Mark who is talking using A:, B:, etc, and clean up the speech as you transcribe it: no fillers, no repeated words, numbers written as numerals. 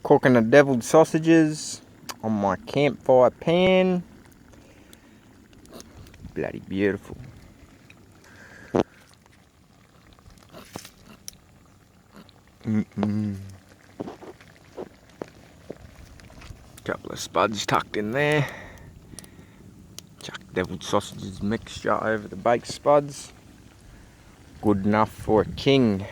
A: Cooking the deviled sausages on my campfire pan. Bloody beautiful. Couple of spuds tucked in there. Chuck deviled sausages mixture over the baked spuds. Good enough for a king.